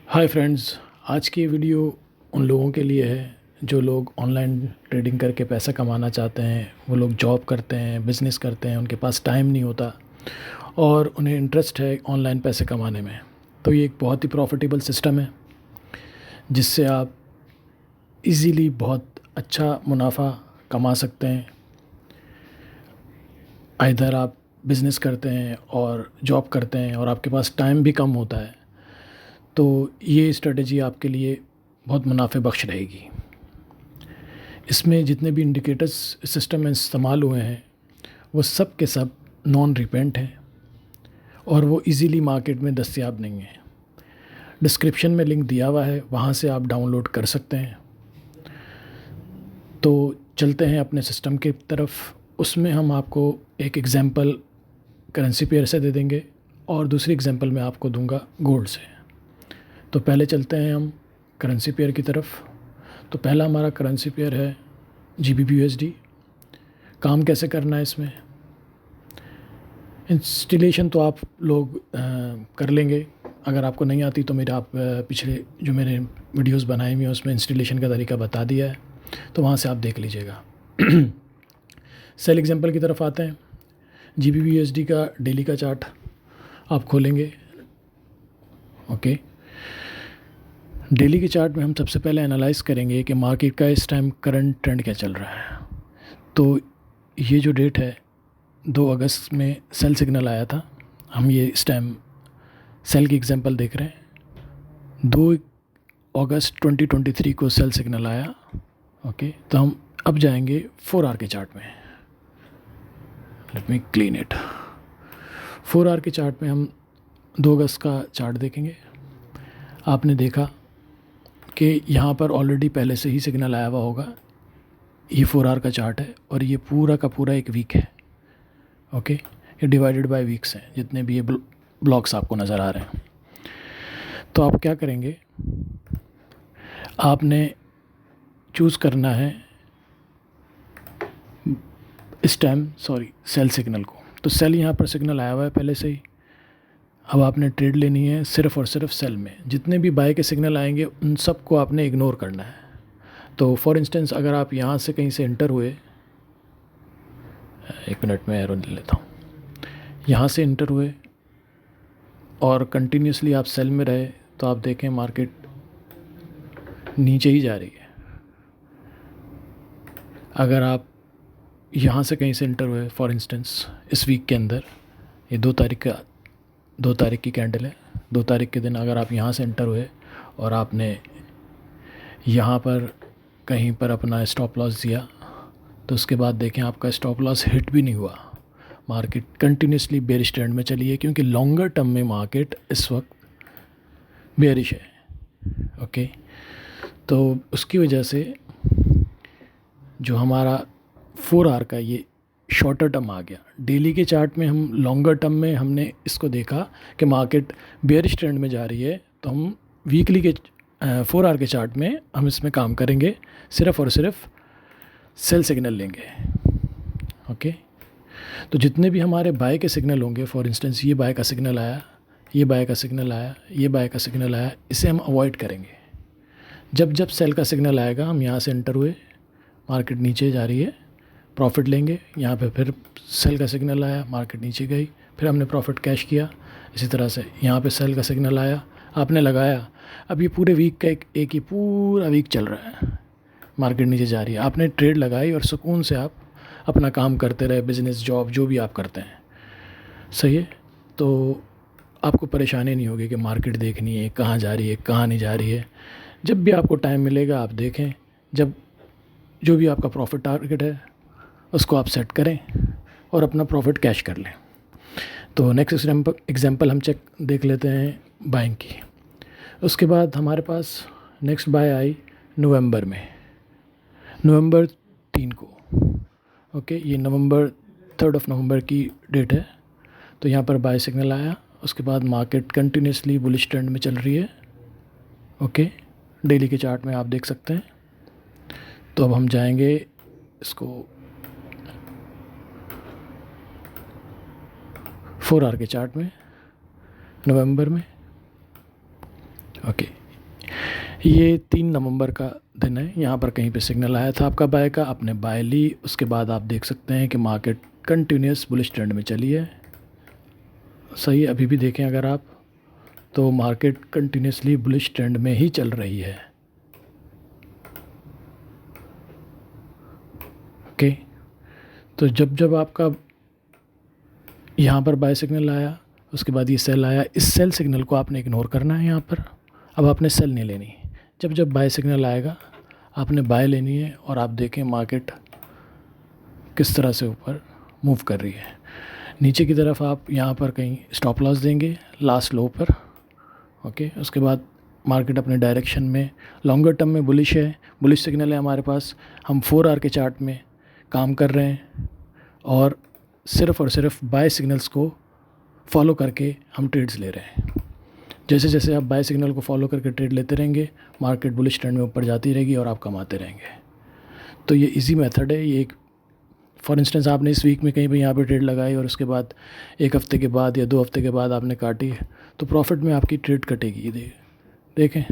Hi friends, आज की video उन लोगों के लिए है जो लोग ऑनलाइन ट्रेडिंग करके पैसा कमाना चाहते हैं। वो लोग जॉब करते हैं, बिज़नेस करते हैं, उनके पास टाइम नहीं होता और उन्हें इंटरेस्ट है ऑनलाइन पैसे कमाने में। तो ये एक बहुत ही प्रॉफिटेबल सिस्टम है जिससे आप इजीली बहुत अच्छा मुनाफा कमा सकते हैं। इधर आप बिज़नेस करते हैं और जॉब करते हैं और आपके पास टाइम भी कम होता है, तो ये स्ट्रेटजी आपके लिए बहुत मुनाफे बख्श रहेगी। इसमें जितने भी इंडिकेटर्स सिस्टम में इस्तेमाल हुए हैं वो सब के सब नॉन रिपेंट हैं और वो इजीली मार्केट में दस्तयाब नहीं है। डिस्क्रिप्शन में लिंक दिया हुआ है, वहाँ से आप डाउनलोड कर सकते हैं। तो चलते हैं अपने सिस्टम की तरफ। उसमें हम आपको एक एग्जांपल करेंसी पेयर से दे देंगे और दूसरी एग्जांपल मैं आपको दूंगा गोल्ड से। तो पहले चलते हैं हम करेंसी पेयर की तरफ। तो पहला हमारा करेंसी पेयर है GBP/USD। काम कैसे करना है इसमें? इंस्टॉलेशन तो आप लोग कर लेंगे। अगर आपको नहीं आती तो मेरा आप पिछले जो मैंने वीडियोस बनाई हुई हैं उसमें इंस्टॉलेशन का तरीका बता दिया है, तो वहाँ से आप देख लीजिएगा। सेल एग्जांपल की तरफ आते हैं। GBP/USD का डेली का चार्ट आप खोलेंगे। ओके, डेली के चार्ट में हम सबसे पहले एनालाइज़ करेंगे कि मार्केट का इस टाइम करंट ट्रेंड क्या चल रहा है। तो ये जो डेट है 2 अगस्त में सेल सिग्नल आया था। हम ये इस टाइम सेल की एग्जांपल देख रहे हैं। 2 अगस्त 2023 को सेल सिग्नल आया। ओके, तो हम अब जाएंगे 4 आवर के चार्ट में। Let me clean it. 4 hour के चार्ट में हम 2 अगस्त का चार्ट देखेंगे। आपने देखा कि यहाँ पर ऑलरेडी पहले से ही सिग्नल आया हुआ होगा। ये 4 आवर का चार्ट है और ये पूरा का पूरा एक वीक है। ओके, ये डिवाइडेड बाय वीक्स हैं, जितने भी ये ब्लॉक्स आपको नज़र आ रहे हैं। तो आप क्या करेंगे, आपने चूज़ करना है इस टाइम सेल सिग्नल को। तो सेल यहाँ पर सिग्नल आया हुआ है पहले से ही। अब आपने ट्रेड लेनी है सिर्फ़ और सिर्फ सेल में। जितने भी बाय के सिग्नल आएंगे उन सब को आपने इग्नोर करना है। तो फॉर इंस्टेंस अगर आप यहाँ से कहीं से इंटर हुए, 1 मिनट में एरो ले लेता हूँ, यहाँ से इंटर हुए और कंटिन्यूसली आप सेल में रहे, तो आप देखें मार्केट नीचे ही जा रही है। अगर आप यहाँ से कहीं से इंटर हुए, फॉर इंस्टेंस इस वीक के अंदर, ये 2 तारीख की कैंडल है। 2 तारीख के दिन अगर आप यहाँ से इंटर हुए और आपने यहाँ पर कहीं पर अपना स्टॉप लॉस दिया, तो उसके बाद देखें आपका स्टॉप लॉस हिट भी नहीं हुआ। मार्केट कंटिन्यूसली बेरिश ट्रेंड में चली है, क्योंकि लॉन्गर टर्म में मार्केट इस वक्त बेरिश है। ओके, तो उसकी वजह से जो हमारा 4 आवर का ये शॉर्टर टर्म आ गया। डेली के चार्ट में हम लॉन्गर टर्म में हमने इसको देखा कि मार्केट बेयरिश ट्रेंड में जा रही है, तो हम वीकली के 4 आवर के चार्ट में हम इसमें काम करेंगे, सिर्फ़ और सिर्फ सेल सिग्नल लेंगे। ओके, तो जितने भी हमारे बाय के सिग्नल होंगे, फॉर इंस्टेंस ये बाय का सिग्नल आया, ये बाय का सिग्नल आया, ये बाय का सिग्नल आया, इसे हम अवॉइड करेंगे। जब जब सेल का सिग्नल आएगा हम यहाँ से एंटर हुए, मार्केट नीचे जा रही है, प्रॉफिट लेंगे। यहाँ पे फिर सेल का सिग्नल आया, मार्केट नीचे गई, फिर हमने प्रॉफिट कैश किया। इसी तरह से यहाँ पे सेल का सिग्नल आया, आपने लगाया। अब ये पूरे वीक का एक ही पूरा वीक चल रहा है, मार्केट नीचे जा रही है। आपने ट्रेड लगाई और सुकून से आप अपना काम करते रहे, बिज़नेस, जॉब, जो भी आप करते हैं। सही है, तो आपको परेशानी नहीं होगी कि मार्केट देखनी है कहाँ जा रही है, कहाँ नहीं जा रही है। जब भी आपको टाइम मिलेगा आप देखें, जब जो भी आपका प्रॉफिट टारगेट है उसको आप सेट करें और अपना प्रॉफिट कैश कर लें। तो नेक्स्ट एग्जांपल हम देख लेते हैं बाइंग की। उसके बाद हमारे पास नेक्स्ट बाय आई नवंबर में, नवंबर 3 को। ओके, ये नवंबर 3 नवंबर की डेट है। तो यहाँ पर बाय सिग्नल आया, उसके बाद मार्केट कंटिन्यूसली बुलिश ट्रेंड में चल रही है। ओके, डेली के चार्ट में आप देख सकते हैं। तो अब हम जाएंगे इसको 4 आवर के चार्ट में, नवंबर में। ओके, ये 3 नवंबर का दिन है। यहाँ पर कहीं पे सिग्नल आया था आपका बाय का, आपने बाय ली। उसके बाद आप देख सकते हैं कि मार्केट कंटिन्यूस बुलिश ट्रेंड में चली है। सही, अभी भी देखें अगर आप, तो मार्केट कंटिन्यूसली बुलिश ट्रेंड में ही चल रही है। ओके, तो जब जब आपका यहाँ पर बाय सिग्नल आया, उसके बाद ये सेल आया, इस सेल सिग्नल को आपने इग्नोर करना है। यहाँ पर अब आपने सेल नहीं लेनी। जब जब बाय सिग्नल आएगा आपने बाय लेनी है। और आप देखें मार्केट किस तरह से ऊपर मूव कर रही है। नीचे की तरफ आप यहाँ पर कहीं स्टॉप लॉस देंगे लास्ट लो पर। ओके, उसके बाद मार्केट अपने डायरेक्शन में लॉन्गर टर्म में बुलिश है, बुलिश सिग्नल है हमारे पास। हम 4 आवर के चार्ट में काम कर रहे हैं और सिर्फ बाय सिग्नल्स को फॉलो करके हम ट्रेड्स ले रहे हैं। जैसे जैसे आप बाय सिग्नल को फॉलो करके ट्रेड लेते रहेंगे, मार्केट बुलिश ट्रेंड में ऊपर जाती रहेगी और आप कमाते रहेंगे। तो ये इजी मेथड है। ये एक फॉर इंस्टेंस आपने इस वीक में कहीं भी यहाँ पे ट्रेड लगाई और उसके बाद 1 हफ़्ते के बाद या 2 हफ़्ते के बाद आपने काटी, तो प्रॉफिट में आपकी ट्रेड कटेगी। ये देखें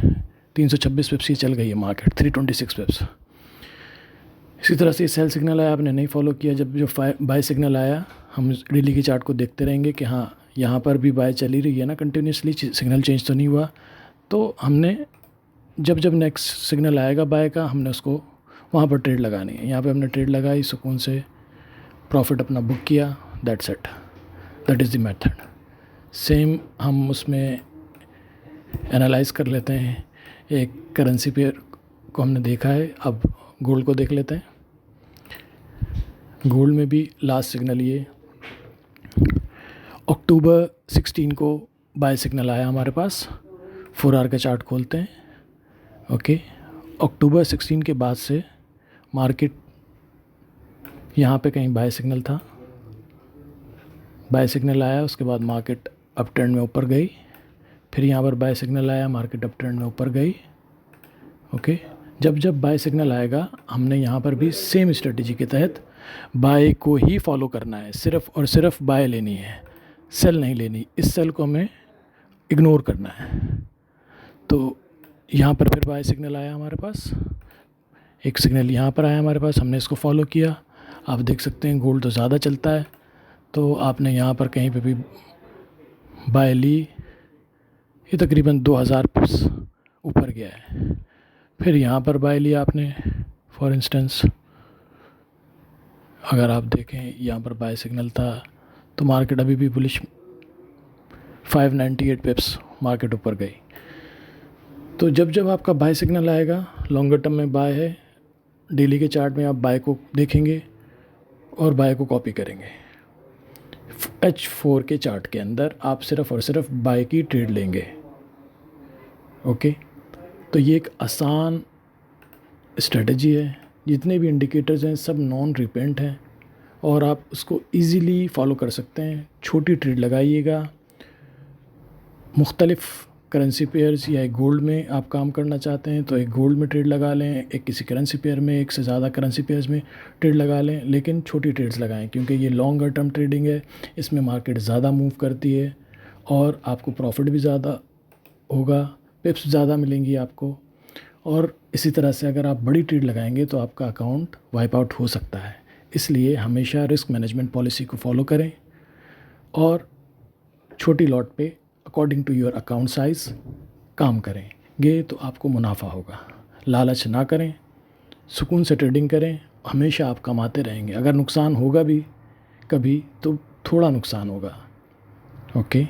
326 पिप्स ही चल गई है मार्केट, 326 पिप्स। इसी तरह से सेल सिग्नल आया, आपने नहीं फॉलो किया। जब जो बाय सिग्नल आया, हम डेली की चार्ट को देखते रहेंगे कि हाँ यहाँ पर भी बाय चली रही है ना, कंटिन्यूसली सिग्नल चेंज तो नहीं हुआ। तो हमने जब जब नेक्स्ट सिग्नल आएगा बाय का, हमने उसको वहाँ पर ट्रेड लगानी है। यहाँ पे हमने ट्रेड लगाई, सुकून से प्रॉफिट अपना बुक किया, that's it, that is the method. Same हम उसमें एनालाइज कर लेते हैं। एक करेंसी पेयर को हमने देखा है, अब गोल्ड को देख लेते हैं। गोल्ड में भी लास्ट सिग्नल ये अक्टूबर 16 को बाय सिग्नल आया हमारे पास। 4 आवर का चार्ट खोलते हैं। ओके, अक्टूबर 16 के बाद से मार्केट यहाँ पे कहीं बाय सिग्नल था, बाय सिग्नल आया, उसके बाद मार्केट अप ट्रेंड में ऊपर गई। फिर यहाँ पर बाय सिग्नल आया, मार्केट अप ट्रेंड में ऊपर गई। ओके, जब जब बाय सिग्नल आएगा हमने यहाँ पर भी सेम स्ट्रेटजी के तहत बाय को ही फॉलो करना है। सिर्फ और सिर्फ बाय लेनी है, सेल नहीं लेनी। इस सेल को हमें इग्नोर करना है। तो यहाँ पर फिर बाय सिग्नल आया हमारे पास, एक सिग्नल यहाँ पर आया हमारे पास, हमने इसको फॉलो किया। आप देख सकते हैं गोल्ड तो ज़्यादा चलता है, तो आपने यहाँ पर कहीं पे भी बाय ली। ये तकरीबन 2000 पिप्स ऊपर गया है। फिर यहाँ पर बाय लिया आपने। फॉर इंस्टेंस अगर आप देखें यहाँ पर बाय सिग्नल था, तो मार्केट अभी भी बुलिश 598 पिप्स मार्केट ऊपर गई। तो जब जब आपका बाय सिग्नल आएगा, लॉन्गर टर्म में बाय है, डेली के चार्ट में आप बाय को देखेंगे और बाय को कॉपी करेंगे। H4 के चार्ट के अंदर आप सिर्फ और सिर्फ बाय की ट्रेड लेंगे। ओके, तो ये एक आसान स्ट्रेटजी है। जितने भी इंडिकेटर्स हैं सब नॉन रिपेंट हैं और आप उसको इजीली फॉलो कर सकते हैं। छोटी ट्रेड लगाइएगा। मुख्तलिफ़ करेंसी पेयर्स या एक गोल्ड में आप काम करना चाहते हैं तो एक गोल्ड में ट्रेड लगा लें, एक किसी करेंसी पेयर में, एक से ज़्यादा करेंसी पेयर्स में ट्रेड लगा लें, लेकिन छोटी ट्रेड्स लगाएं क्योंकि ये लॉन्गर टर्म ट्रेडिंग है। इसमें मार्केट ज़्यादा मूव करती है और आपको प्रॉफिट भी ज़्यादा होगा, पिप्स ज़्यादा मिलेंगी आपको। और इसी तरह से अगर आप बड़ी ट्रेड लगाएंगे तो आपका अकाउंट वाइप आउट हो सकता है। इसलिए हमेशा रिस्क मैनेजमेंट पॉलिसी को फॉलो करें और छोटी लॉट पे according to your account size काम करेंगे तो आपको मुनाफा होगा। लालच ना करें, सुकून से ट्रेडिंग करें, हमेशा आप कमाते रहेंगे। अगर नुकसान होगा भी कभी तो थोड़ा नुकसान होगा। ओके।